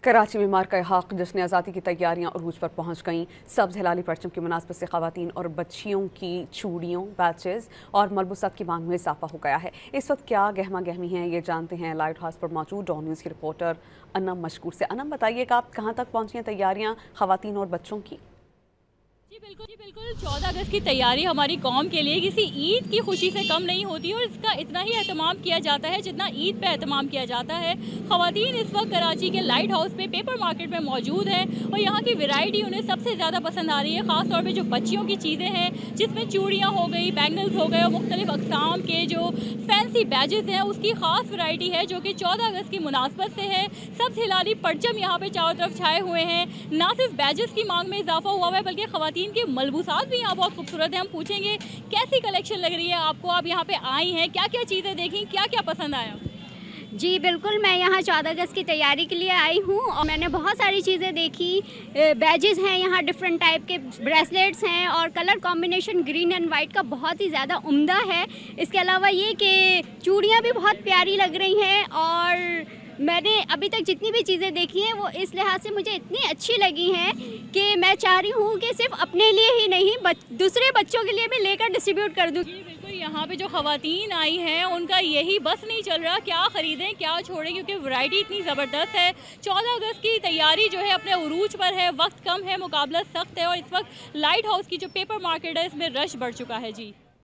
कराची में मार्का हक जश्न आज़ादी की तैयारियां अरूज पर पहुंच गईं। सब्ज़ हिलाली परचम की मुनासबत से ख़वातीन और बच्चियों की चूड़ियों, बैचेज़ और मलबूसात की मांग में इजाफा हो गया है। इस वक्त क्या गहमा गहमी है, ये जानते हैं लाइट हाउस पर मौजूद डॉन न्यूज़ की रिपोर्टर अनम मशकूर से। अनम, बताइएगा आप कहाँ तक पहुँची हैं तैयारियाँ ख़वातीन और बच्चों की? जी बिल्कुल 14 अगस्त की तैयारी हमारी कौम के लिए किसी ईद की खुशी से कम नहीं होती और इसका इतना ही एहतमाम किया जाता है जितना ईद पे एहतमाम किया जाता है। ख़वातीन इस वक्त कराची के लाइट हाउस पे पेपर मार्केट में मौजूद हैं और यहाँ की वैरायटी उन्हें सबसे ज़्यादा पसंद आ रही है। ख़ास तौर पे जो बच्चियों की चीज़ें हैं, जिसमें चूड़ियाँ हो गई, बैंगल्स हो गए और मुख्तलिफ अक़साम के जो फैंसी बैजेस हैं, उसकी ख़ास वैरायटी है जो कि 14 अगस्त की मुनासबत से है। सब्ज़ हिलाली परचम यहाँ पे चारों तरफ छाए हुए हैं। ना सिर्फ बैजेस की मांग में इजाफा हुआ है बल्कि ख़वातीन के मलबूसात भी यहाँ बहुत खूबसूरत हैं। हम पूछेंगे कैसी कलेक्शन लग रही है आपको, आप यहाँ पे आई हैं, क्या क्या चीज़ें देखी, क्या क्या पसंद आया? जी बिल्कुल, मैं यहाँ 14 अगस्त की तैयारी के लिए आई हूँ और मैंने बहुत सारी चीज़ें देखी। बैजेस हैं यहाँ, डिफरेंट टाइप के ब्रेसलेट्स हैं और colour combination green and white का बहुत ही ज़्यादा उम्दा है। इसके अलावा ये कि चूड़ियाँ भी बहुत प्यारी लग रही हैं और मैंने अभी तक जितनी भी चीज़ें देखी हैं वो इस लिहाज से मुझे इतनी अच्छी लगी हैं कि मैं चाह रही हूँ कि सिर्फ अपने लिए ही नहीं दूसरे बच्चों के लिए भी लेकर डिस्ट्रीब्यूट कर दूँ। जी बिल्कुल, यहाँ पे जो ख़वातीन आई हैं उनका यही बस नहीं चल रहा, क्या ख़रीदें क्या छोड़ें, क्योंकि वैरायटी इतनी ज़बरदस्त है। 14 अगस्त की तैयारी जो है अपने उरूज पर है, वक्त कम है, मुकाबला सख्त है और इस वक्त लाइट हाउस की जो पेपर मार्केट है इसमें रश बढ़ चुका है। जी